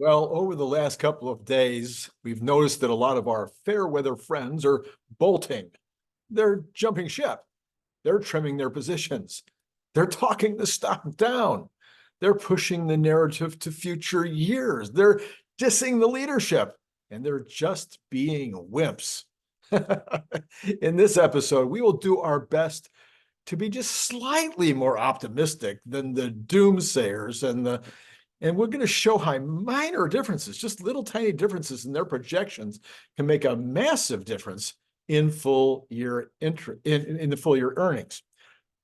Well, over the last couple of days, we've noticed that a lot of our fair weather friends are bolting. They're jumping ship. They're trimming their positions. They're talking the stock down. They're pushing the narrative to future years. They're dissing the leadership, and they're just being wimps. In this episode, we will do our best to be just slightly more optimistic than the doomsayers and we're going to show how minor differences, just little tiny differences in their projections, can make a massive difference in the full year earnings.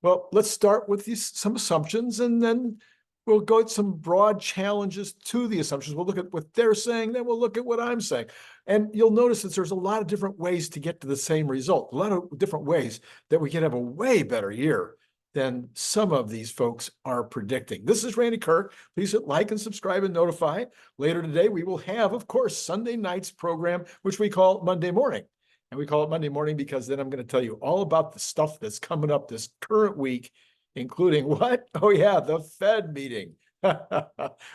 Well, let's start with some assumptions, and then we'll go at some broad challenges to the assumptions. We'll look at what they're saying, then we'll look at what I'm saying. And you'll notice that there's a lot of different ways to get to the same result, a lot of different ways that we can have a way better year than some of these folks are predicting. This is Randy Kirk. Please hit like and subscribe and notify. Later today, we will have, of course, Sunday night's program, which we call Monday Morning. And we call it Monday Morning because then I'm going to tell you all about the stuff that's coming up this current week, including what? Oh, yeah, the Fed meeting.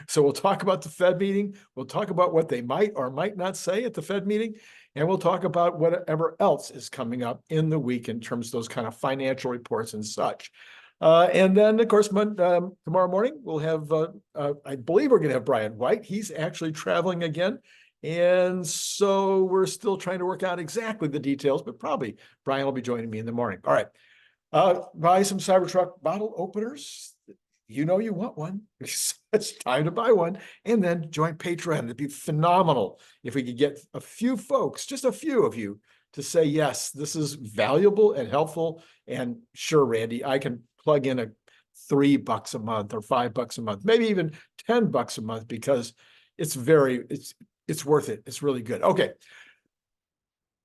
So we'll talk about the Fed meeting. We'll talk about what they might or might not say at the Fed meeting. And we'll talk about whatever else is coming up in the week in terms of those kind of financial reports and such. And then, of course, tomorrow morning, we'll have, I believe we're going to have Brian White. He's actually traveling again. And so we're still trying to work out exactly the details, but probably Brian will be joining me in the morning. All right. Buy some Cybertruck bottle openers. You know you want one. It's time to buy one. And then join Patreon. It'd be phenomenal if we could get a few folks, just a few of you, to say, yes, this is valuable and helpful. And sure, Randy, I can plug in a $3 a month or $5 a month, maybe even $10 a month, because it's worth it. It's really good. Okay.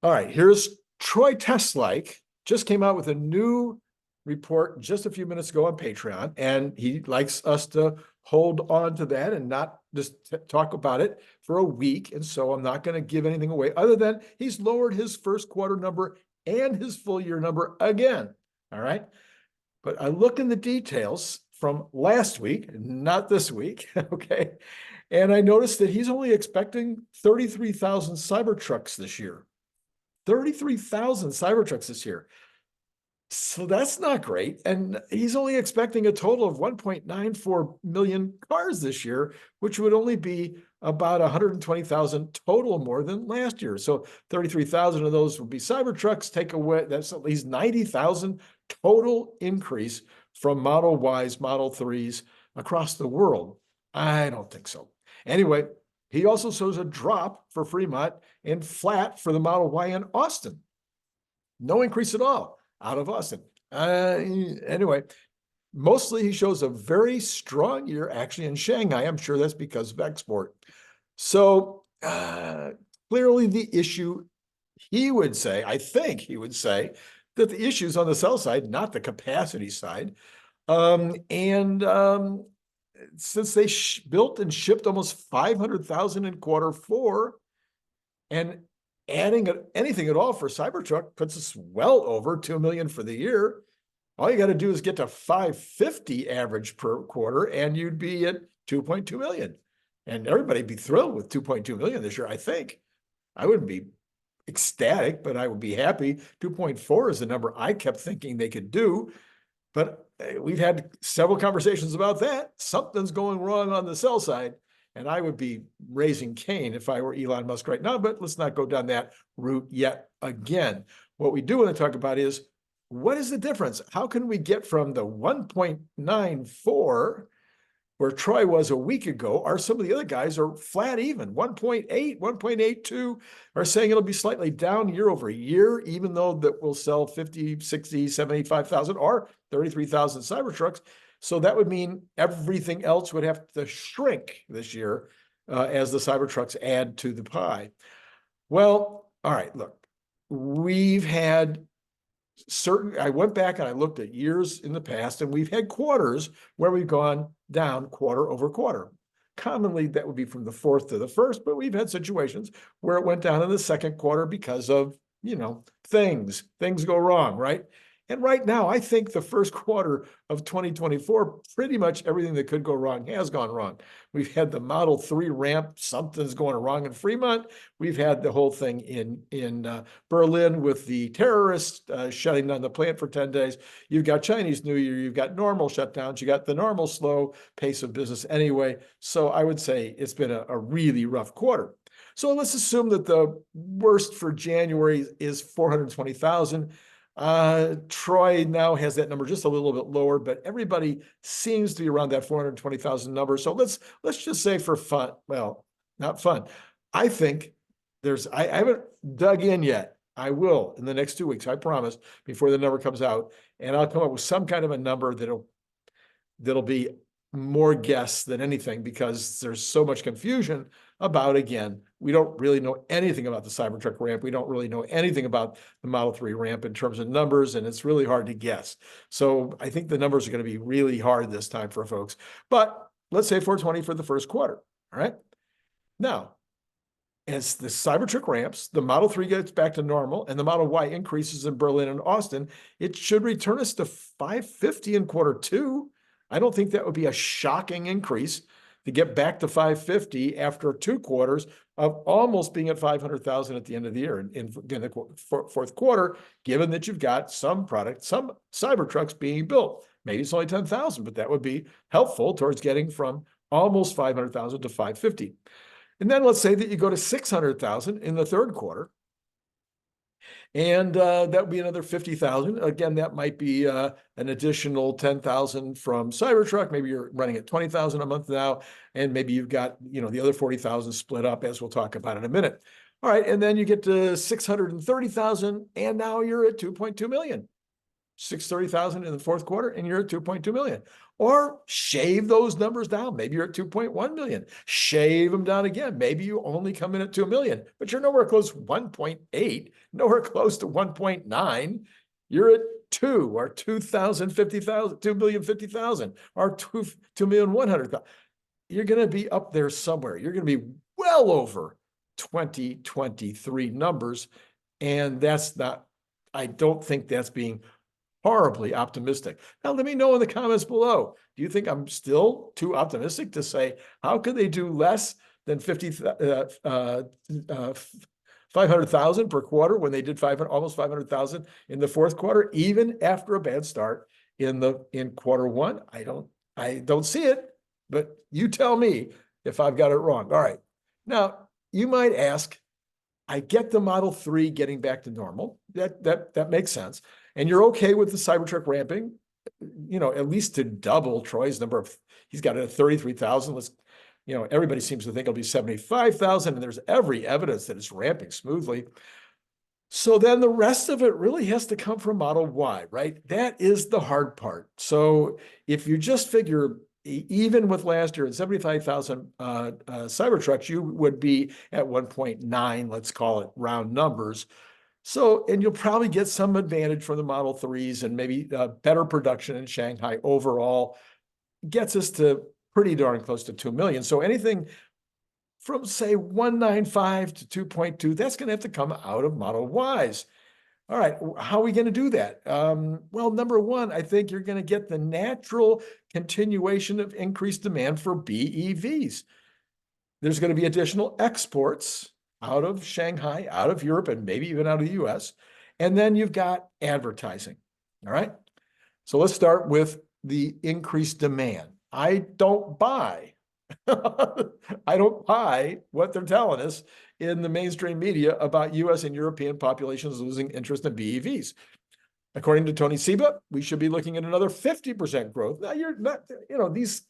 All right. Here's Troy Teslike. Just came out with a new report just a few minutes ago on Patreon, and he likes us to hold on to that and not just talk about it for a week. And so I'm not going to give anything away other than he's lowered his first quarter number and his full year number again. All right. But I look in the details from last week, not this week. Okay. And I noticed that he's only expecting 33,000 Cybertrucks this year. 33,000 Cybertrucks this year. So that's not great. And he's only expecting a total of 1.94 million cars this year, which would only be about 120,000 total more than last year. So 33,000 of those would be Cybertrucks. Take away, that's at least 90,000 total increase from Model Ys, Model 3s across the world. I don't think so. Anyway, he also shows a drop for Fremont and flat for the Model Y in Austin. No increase at all out of Austin. Anyway, mostly he shows a very strong year actually in Shanghai. I'm sure that's because of export. So clearly the issue, he would say, I think he would say, that the issue is on the sell side, not the capacity side. Since they built and shipped almost 500,000 in Q4, and adding anything at all for Cybertruck puts us well over 2 million for the year. All you got to do is get to 550 average per quarter, and you'd be at 2.2 million. And everybody'd be thrilled with 2.2 million this year, I think. I wouldn't be ecstatic, but I would be happy. 2.4 is the number I kept thinking they could do. But we've had several conversations about that. Something's going wrong on the sell side. And I would be raising Cain if I were Elon Musk right now, but let's not go down that route yet again. What we do want to talk about is, what is the difference? How can we get from the 1.94 where Troy was a week ago, or some of the other guys are flat even, 1.8, 1.82, are saying it'll be slightly down year over year, even though that will sell 50, 60, 75,000 or 33,000 Cybertrucks. So that would mean everything else would have to shrink this year as the Cybertrucks add to the pie. Well, all right, look, we've had I went back and I looked at years in the past, and we've had quarters where we've gone down quarter over quarter. Commonly, that would be from the fourth to the first, but we've had situations where it went down in the second quarter because of, things go wrong, right? And right now, I think the first quarter of 2024, pretty much everything that could go wrong has gone wrong. We've had the Model 3 ramp, something's going wrong in Fremont. We've had the whole thing in Berlin with the terrorists shutting down the plant for 10 days. You've got Chinese New Year, you've got normal shutdowns, you got the normal slow pace of business anyway. So I would say it's been a really rough quarter. So let's assume that the worst for January is 420,000. Troy now has that number just a little bit lower, but everybody seems to be around that 420,000 number. So let's just say for fun, well, not fun. I think I haven't dug in yet. I will in the next 2 weeks, I promise, before the number comes out, and I'll come up with some kind of a number that'll be more guess than anything, because there's so much confusion about, again, we don't really know anything about the Cybertruck ramp. We don't really know anything about the Model 3 ramp in terms of numbers, and it's really hard to guess. So I think the numbers are going to be really hard this time for folks. But let's say 420 for the first quarter. All right. Now, as the Cybertruck ramps, the Model 3 gets back to normal, and the Model Y increases in Berlin and Austin, it should return us to 550 in quarter two. I don't think that would be a shocking increase to get back to 550 after 2 quarters of almost being at 500,000 at the end of the year in the fourth quarter, given that you've got some Cybertrucks being built. Maybe it's only 10,000, but that would be helpful towards getting from almost 500,000 to 550. And then let's say that you go to 600,000 in the third quarter. And that would be another 50,000. Again, that might be an additional 10,000 from Cybertruck. Maybe you're running at 20,000 a month now, and maybe you've got, the other 40,000 split up, as we'll talk about in a minute. All right, and then you get to 630,000, and now you're at 2.2 million. 630,000 in the fourth quarter, and you're at 2.2 million. Or shave those numbers down. Maybe you're at 2.1 million. Shave them down again. Maybe you only come in at 2 million, but you're nowhere close to 1.8, nowhere close to 1.9. You're at 2 or 2,050,000, 2,050,000, or 2,100,000. You're going to be up there somewhere. You're going to be well over 2023 numbers. And I don't think that's being horribly optimistic. Now, let me know in the comments below. Do you think I'm still too optimistic to say, how could they do less than 500,000 per quarter when they did almost 500,000 in the fourth quarter, even after a bad start in quarter one? I don't see it, but you tell me if I've got it wrong. All right. Now, you might ask, I get the Model 3 getting back to normal. That makes sense. And you're okay with the Cybertruck ramping, at least to double Troy's number he's got it at 33,000. Everybody seems to think it'll be 75,000, and there's every evidence that it's ramping smoothly. So then the rest of it really has to come from Model Y, right? That is the hard part. So if you just figure, even with last year at 75,000 Cybertrucks, you would be at 1.9, let's call it round numbers. So, and you'll probably get some advantage from the Model 3s, and maybe better production in Shanghai overall gets us to pretty darn close to 2 million. So anything from, say, 195 to 2.2, that's going to have to come out of Model Ys. All right, how are we going to do that? Well, number one, I think you're going to get the natural continuation of increased demand for BEVs. There's going to be additional exports out of Shanghai, out of Europe, and maybe even out of the US. And then you've got advertising. All right. So let's start with the increased demand. I don't buy what they're telling us in the mainstream media about US and European populations losing interest in BEVs. According to Tony Seba, we should be looking at another 50% growth. Now, you're not, these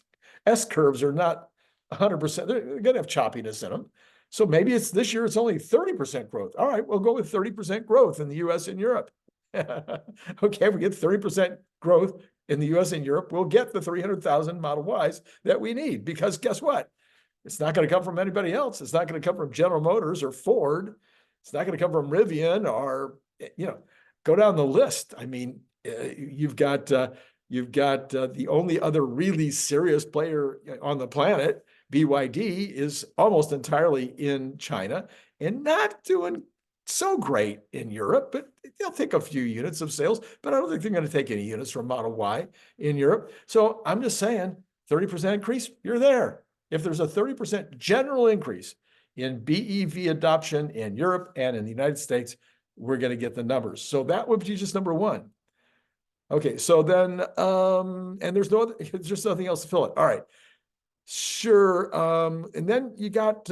S curves are not 100%. They're going to have choppiness in them. So maybe this year it's only 30% growth. All right, we'll go with 30% growth in the US and Europe. Okay, if we get 30% growth in the US and Europe, we'll get the 300,000 Model Ys that we need, because guess what? It's not going to come from anybody else. It's not going to come from General Motors or Ford. It's not going to come from Rivian or, go down the list. I mean, you've got the only other really serious player on the planet, BYD, is almost entirely in China and not doing so great in Europe, but they'll take a few units of sales, but I don't think they're going to take any units from Model Y in Europe. So I'm just saying 30% increase, you're there. If there's a 30% general increase in BEV adoption in Europe and in the United States, we're going to get the numbers. So that would be just number one. Okay, so then, and there's just nothing else to fill it. All right, sure. And then you got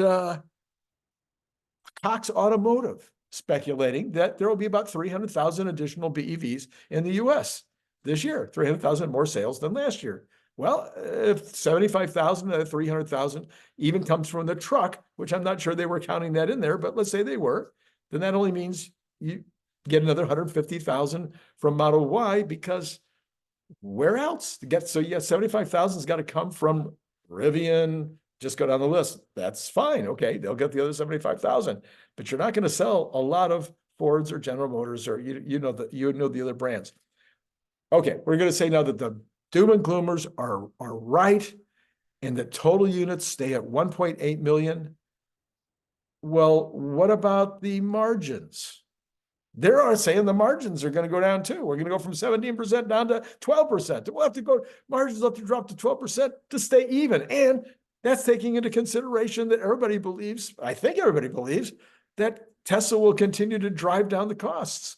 Cox Automotive speculating that there will be about 300,000 additional BEVs in the US this year, 300,000 more sales than last year. Well, if 75,000 out of 300,000 even comes from the truck, which I'm not sure they were counting that in there, but let's say they were, then that only means you get another 150,000 from Model Y, because where else to get? So yeah, 75,000 has got to come from Rivian. Just go down the list. That's fine. Okay, they'll get the other 75,000, but you're not going to sell a lot of Fords or General Motors, or you know the other brands. Okay, we're going to say now that the doom and gloomers are right, and that total units stay at 1.8 million. Well, what about the margins? They're saying the margins are going to go down too. We're going to go from 17% down to 12%. We'll have to go, margins have to drop to 12% to stay even. And that's taking into consideration that everybody believes, I think everybody believes, that Tesla will continue to drive down the costs.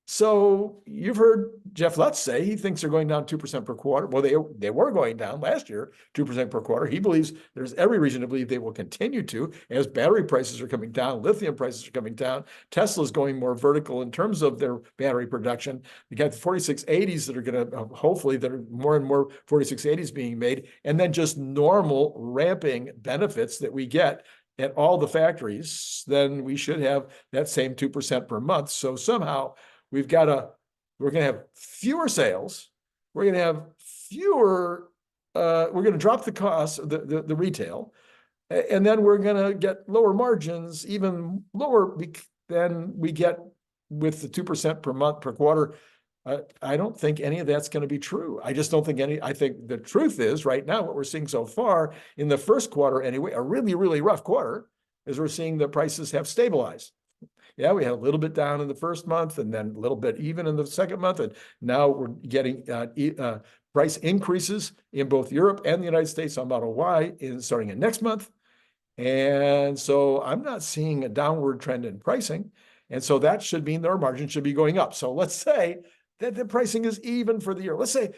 So you've heard Jeff Lutz say he thinks they're going down 2% per quarter. Well, they were going down last year, 2% per quarter. He believes there's every reason to believe they will continue to, as battery prices are coming down, lithium prices are coming down. Tesla's going more vertical in terms of their battery production. You got the 4680s that are going to, hopefully, that are more and more 4680s being made, and then just normal ramping benefits that we get at all the factories. Then we should have that same 2% per month. So somehow, we're going to have fewer sales. We're going to have fewer, we're going to drop the cost, the retail, and then we're going to get lower margins, even lower than we get with the 2% per month, per quarter. I don't think any of that's going to be true. I just don't think I think the truth is right now, what we're seeing so far in the first quarter anyway, a really, really rough quarter, is we're seeing the prices have stabilized. Yeah, we had a little bit down in the first month and then a little bit even in the second month. And now we're getting price increases in both Europe and the United States on Model Y starting in next month. And so I'm not seeing a downward trend in pricing. And so that should mean their margin should be going up. So let's say that the pricing is even for the year. Let's say,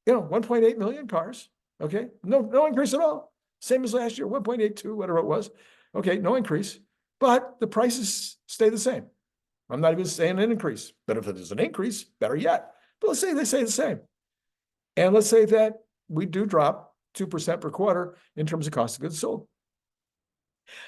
1.8 million cars. Okay, no increase at all. Same as last year, 1.82, whatever it was. Okay, no increase. But the prices stay the same. I'm not even saying an increase, but if it is an increase, better yet. But let's say they stay the same. And let's say that we do drop 2% per quarter in terms of cost of goods sold.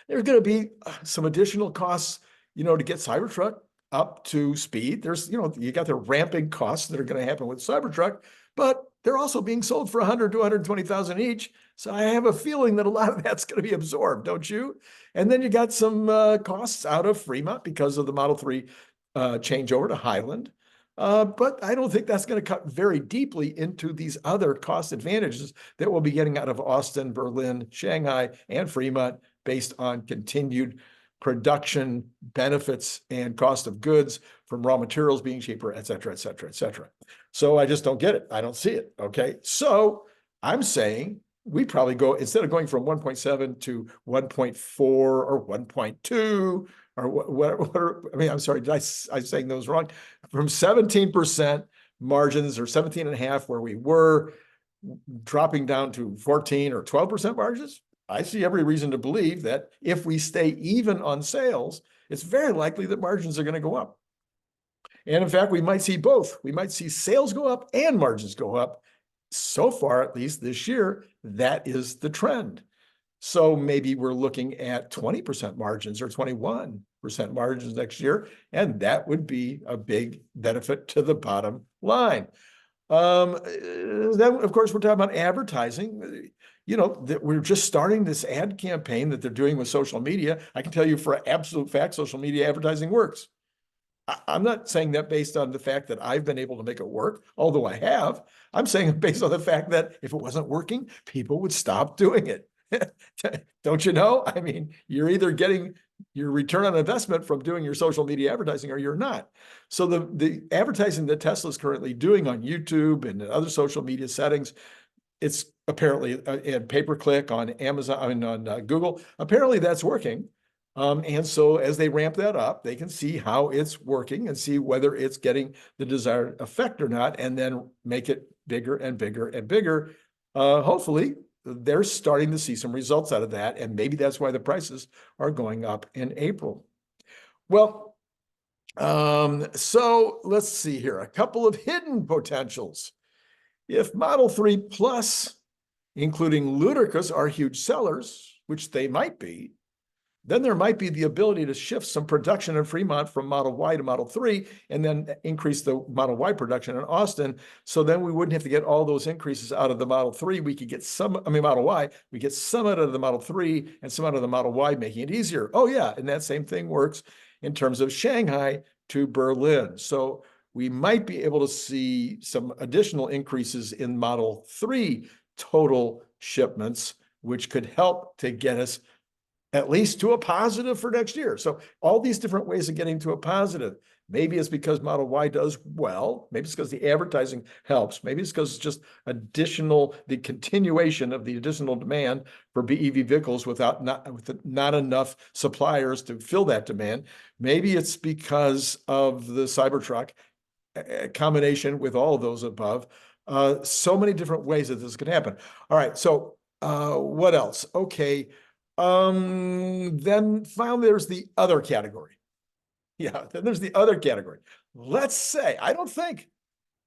There's going to be some additional costs, to get Cybertruck up to speed. There's, you got the ramping costs that are going to happen with Cybertruck, but they're also being sold for 100 to 120,000 each. So I have a feeling that a lot of that's going to be absorbed, don't you? And then you got some costs out of Fremont because of the Model 3 changeover to Highland. But I don't think that's going to cut very deeply into these other cost advantages that we'll be getting out of Austin, Berlin, Shanghai, and Fremont based on continued production benefits and cost of goods from raw materials being cheaper, et cetera, et cetera, et cetera. So I just don't get it. I don't see it. Okay. So I'm saying we probably go, instead of going from 1.7 to 1.4 or 1.2 or what, I mean, I'm sorry, I'm saying those wrong? From 17% margins or 17.5 where we were, dropping down to 14 or 12% margins. I see every reason to believe that if we stay even on sales, it's very likely that margins are going to go up. And in fact, we might see both. We might see sales go up and margins go up. So far, at least this year, that is the trend. So maybe we're looking at 20% margins or 21% margins next year, and that would be a big benefit to the bottom line. Then, of course, we're talking about advertising. That we're just starting this ad campaign that they're doing with social media. I can tell you for an absolute fact, social media advertising works. I'm not saying that based on the fact that I've been able to make it work, although I have. I'm saying it based on the fact that if it wasn't working, people would stop doing it. Don't you know? I mean, you're either getting your return on investment from doing your social media advertising or you're not. So the advertising that Tesla is currently doing on YouTube and other social media settings, it's apparently and pay-per-click on Amazon, I mean, on Google, apparently that's working. And so as they ramp that up, they can see how it's working and see whether it's getting the desired effect or not, and then make it bigger and bigger and bigger. Hopefully, they're starting to see some results out of that, and maybe that's why the prices are going up in April. Well, so let's see here, a couple of hidden potentials. If Model 3 Plus, including Ludicrous, are huge sellers, which they might be, then there might be the ability to shift some production in Fremont from Model Y to Model 3 and then increase the Model Y production in Austin. So then we wouldn't have to get all those increases out of the Model 3. We could get some, I mean, Model Y, we get some out of the Model 3 and some out of the Model Y, making it easier. Oh yeah, and that same thing works in terms of Shanghai to Berlin. So we might be able to see some additional increases in Model 3 total shipments, which could help to get us at least to a positive for next year. So all these different ways of getting to a positive. Maybe it's because Model Y does well. Maybe it's because the advertising helps. Maybe it's because it's just the continuation of the additional demand for BEV vehicles with not enough suppliers to fill that demand. Maybe it's because of the Cybertruck combination with all of those above. So many different ways that this could happen. All right, so what else? Okay. Then finally, there's the other category. Yeah, then there's the other category. Let's say, I don't think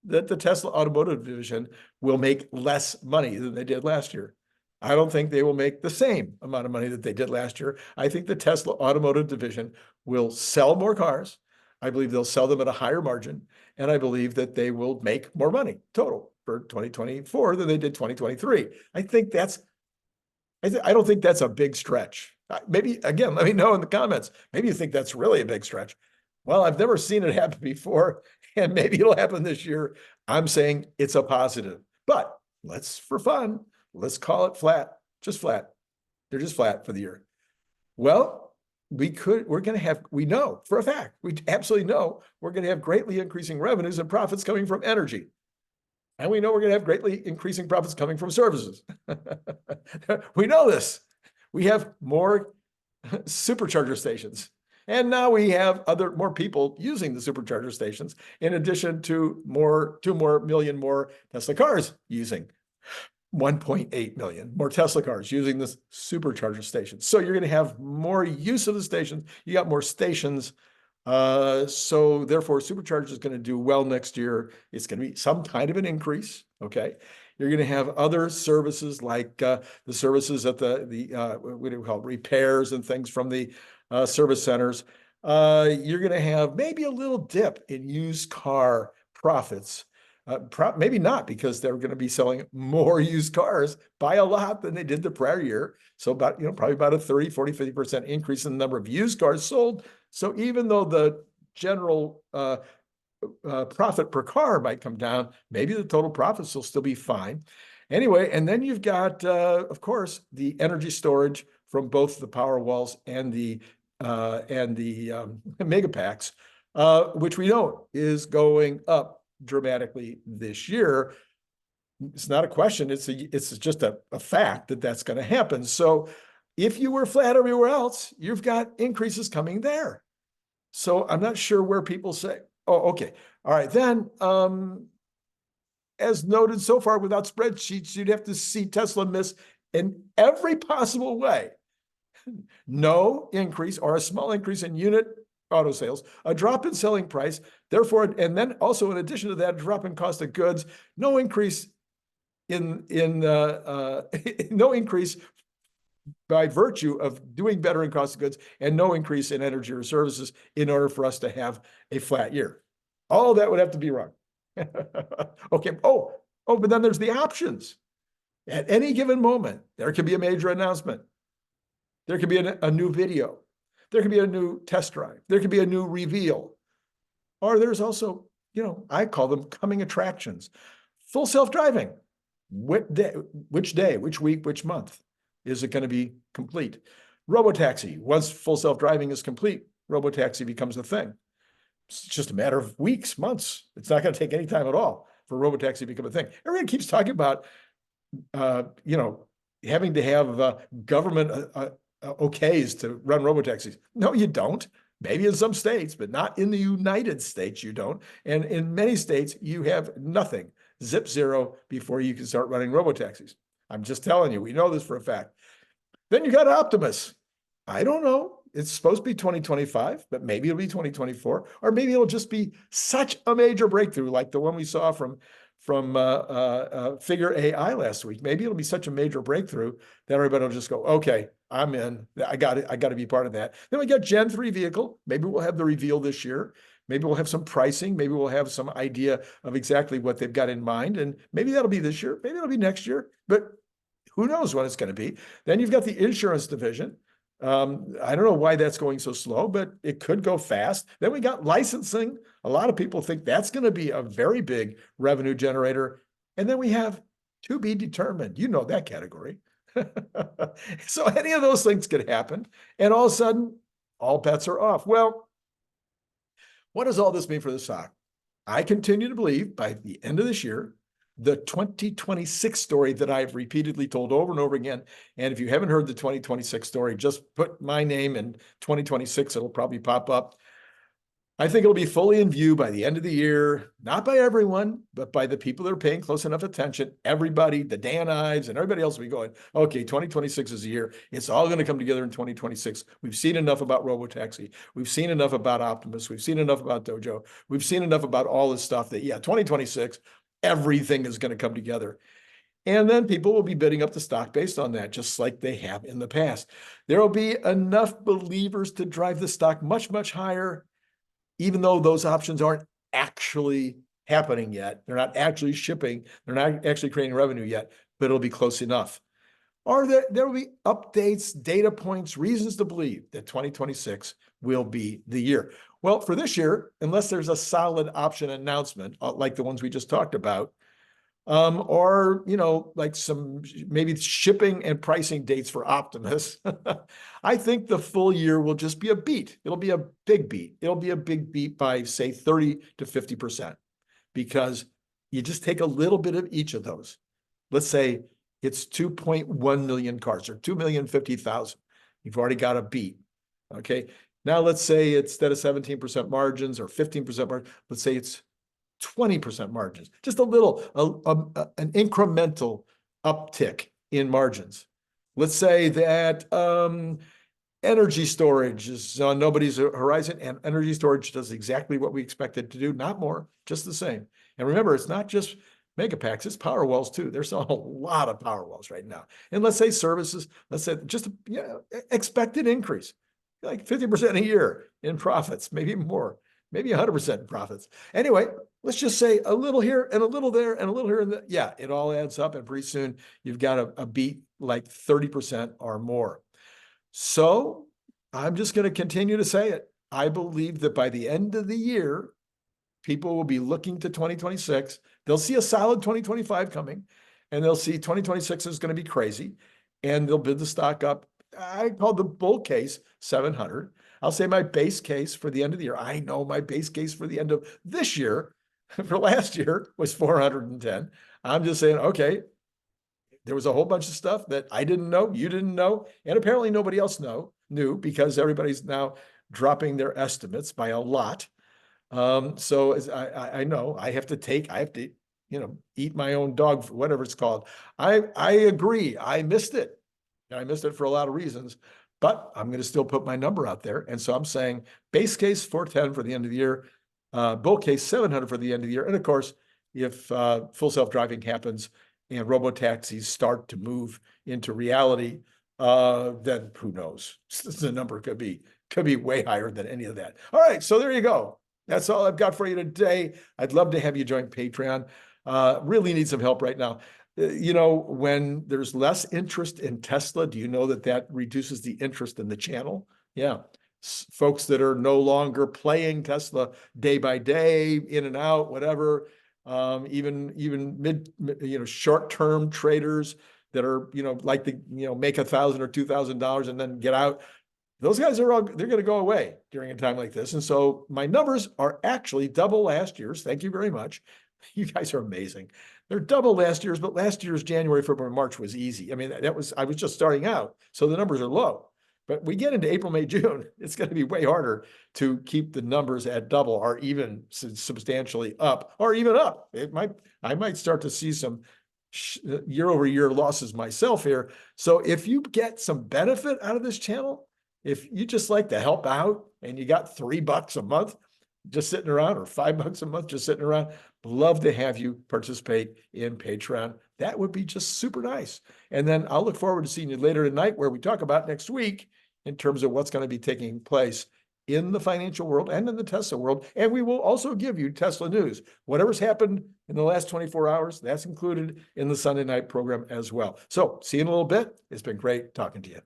that the Tesla automotive division will make less money than they did last year. I don't think they will make the same amount of money that they did last year. I think the Tesla automotive division will sell more cars. I believe they'll sell them at a higher margin. And I believe that they will make more money total for 2024 than they did 2023. I don't think that's a big stretch. Maybe, again, let me know in the comments. Maybe you think that's really a big stretch. Well, I've never seen it happen before, and maybe it'll happen this year. I'm saying it's a positive, but for fun, let's call it flat, just flat. They're just flat for the year. Well, we know for a fact, we absolutely know we're going to have greatly increasing revenues and profits coming from energy. And we know we're going to have greatly increasing profits coming from services. We know this. We have more supercharger stations. And now we have more people using the supercharger stations, in addition to 2 million more Tesla cars using 1.8 million more Tesla cars using this supercharger station. So you're going to have more use of the stations. You got more stations. So therefore, supercharger is going to do well next year. It's going to be some kind of an increase. Okay. You're going to have other services like the services at what do we call it? Repairs and things from the service centers. You're going to have maybe a little dip in used car profits. Maybe not, because they're going to be selling more used cars by a lot than they did the prior year. So probably about a 30, 40, 50% increase in the number of used cars sold. So even though the general profit per car might come down, maybe the total profits will still be fine. Anyway, and then you've got, of course, the energy storage from both the Powerwalls and the Megapacks, which we know is going up dramatically this year. It's not a question. It's just a fact that that's going to happen. So if you were flat everywhere else, you've got increases coming there. So I'm not sure where people say, oh, okay. All right. Then, as noted so far, without spreadsheets, you'd have to see Tesla miss in every possible way. No increase or a small increase in unit auto sales, a drop in selling price, therefore, and then also in addition to that, a drop in cost of goods, no increase no increase by virtue of doing better in cost of goods, and no increase in energy or services in order for us to have a flat year. All that would have to be wrong. Okay. Oh, but then there's the options. At any given moment, there could be a major announcement. There could be a new video. There could be a new test drive. There could be a new reveal. Or there's also, I call them coming attractions. Full self-driving. Which day, which week, which month is it going to be complete? Robotaxi, once full self-driving is complete, robotaxi becomes a thing. It's just a matter of weeks, months. It's not going to take any time at all for robotaxi to become a thing. Everyone keeps talking about, having to have government okays to run robotaxis. No, you don't. Maybe in some states, but not in the United States, you don't. And in many states, you have nothing, zip zero, before you can start running robotaxis. I'm just telling you, we know this for a fact. Then you got Optimus. I don't know. It's supposed to be 2025, but maybe it'll be 2024, or maybe it'll just be such a major breakthrough like the one we saw from Figure AI last week. Maybe it'll be such a major breakthrough that everybody will just go, okay, I'm in. I got it. I got to be part of that. Then we got Gen 3 vehicle. Maybe we'll have the reveal this year. Maybe we'll have some pricing. Maybe we'll have some idea of exactly what they've got in mind. And maybe that'll be this year. Maybe it'll be next year. But who knows when it's going to be. Then you've got the insurance division. I don't know why that's going so slow, but it could go fast. Then we got licensing. A lot of people think that's going to be a very big revenue generator. And then we have to be determined. You know that category. So any of those things could happen. And all of a sudden, all bets are off. Well, what does all this mean for the stock? I continue to believe by the end of this year, the 2026 story that I've repeatedly told over and over again. And if you haven't heard the 2026 story, just put my name in 2026. It'll probably pop up. I think it'll be fully in view by the end of the year, not by everyone, but by the people that are paying close enough attention. Everybody, the Dan Ives and everybody else will be going, okay, 2026 is the year. It's all going to come together in 2026. We've seen enough about Robotaxi. We've seen enough about Optimus. We've seen enough about Dojo. We've seen enough about all this stuff that, yeah, 2026, everything is going to come together. And then people will be bidding up the stock based on that, just like they have in the past. There will be enough believers to drive the stock much, much higher, even though those options aren't actually happening yet. They're not actually shipping. They're not actually creating revenue yet, but it'll be close enough. Or there will be updates, data points, reasons to believe that 2026 will be the year. Well, for this year, unless there's a solid option announcement, like the ones we just talked about, or, like some maybe shipping and pricing dates for Optimus, I think the full year will just be a beat. It'll be a big beat. It'll be a big beat by, say, 30 to 50%, because you just take a little bit of each of those. Let's say it's 2.1 million cars or 2,050,000. You've already got a beat. Okay. Now let's say instead of 17% margins or 15% margins, let's say it's 20% margins, just a little, an incremental uptick in margins. Let's say that energy storage is on nobody's horizon, and energy storage does exactly what we expect it to do, not more, just the same. And remember, it's not just Megapacks, it's Powerwalls too. There's a lot of Powerwalls right now. And let's say services, let's say just expected increase, like 50% a year in profits, maybe more, maybe 100% in profits. Anyway, let's just say a little here and a little there and a little here and there. Yeah, it all adds up, and pretty soon you've got a beat like 30% or more. So I'm just going to continue to say it. I believe that by the end of the year, people will be looking to 2026. They'll see a solid 2025 coming, and they'll see 2026 is going to be crazy, and they'll bid the stock up. I call the bull case 700. I'll say my base case for the end of the year. I know my base case for the end of this year, for last year, was 410. I'm just saying, okay, there was a whole bunch of stuff that I didn't know, you didn't know, and apparently nobody else knew, because everybody's now dropping their estimates by a lot. So as I know I have to eat my own dog, whatever it's called. I agree. I missed it. I missed it for a lot of reasons, but I'm going to still put my number out there. And so I'm saying base case 410 for the end of the year, bull case 700 for the end of the year. And of course, if full self-driving happens and robotaxis start to move into reality, then who knows? The number could be way higher than any of that. All right, so there you go. That's all I've got for you today. I'd love to have you join Patreon. Really need some help right now. When there's less interest in Tesla, do you know that reduces the interest in the channel? Yeah. Folks that are no longer playing Tesla day by day, in and out, whatever, even short-term traders, that are, like the, make $1,000 or $2,000 and then get out. Those guys they're going to go away during a time like this. And so my numbers are actually double last year's. Thank you very much. You guys are amazing. They're double last year's, but last year's January, February, March was easy. I mean, I was just starting out. So the numbers are low. But we get into April, May, June, it's going to be way harder to keep the numbers at double or even substantially up or even up. I might start to see some year-over-year losses myself here. So if you get some benefit out of this channel, if you just like to help out and you got $3 a month just sitting around or $5 a month just sitting around, love to have you participate in Patreon. That would be just super nice. And then I'll look forward to seeing you later tonight where we talk about next week in terms of what's going to be taking place in the financial world and in the Tesla world. And we will also give you Tesla news. Whatever's happened in the last 24 hours, that's included in the Sunday night program as well. So see you in a little bit. It's been great talking to you.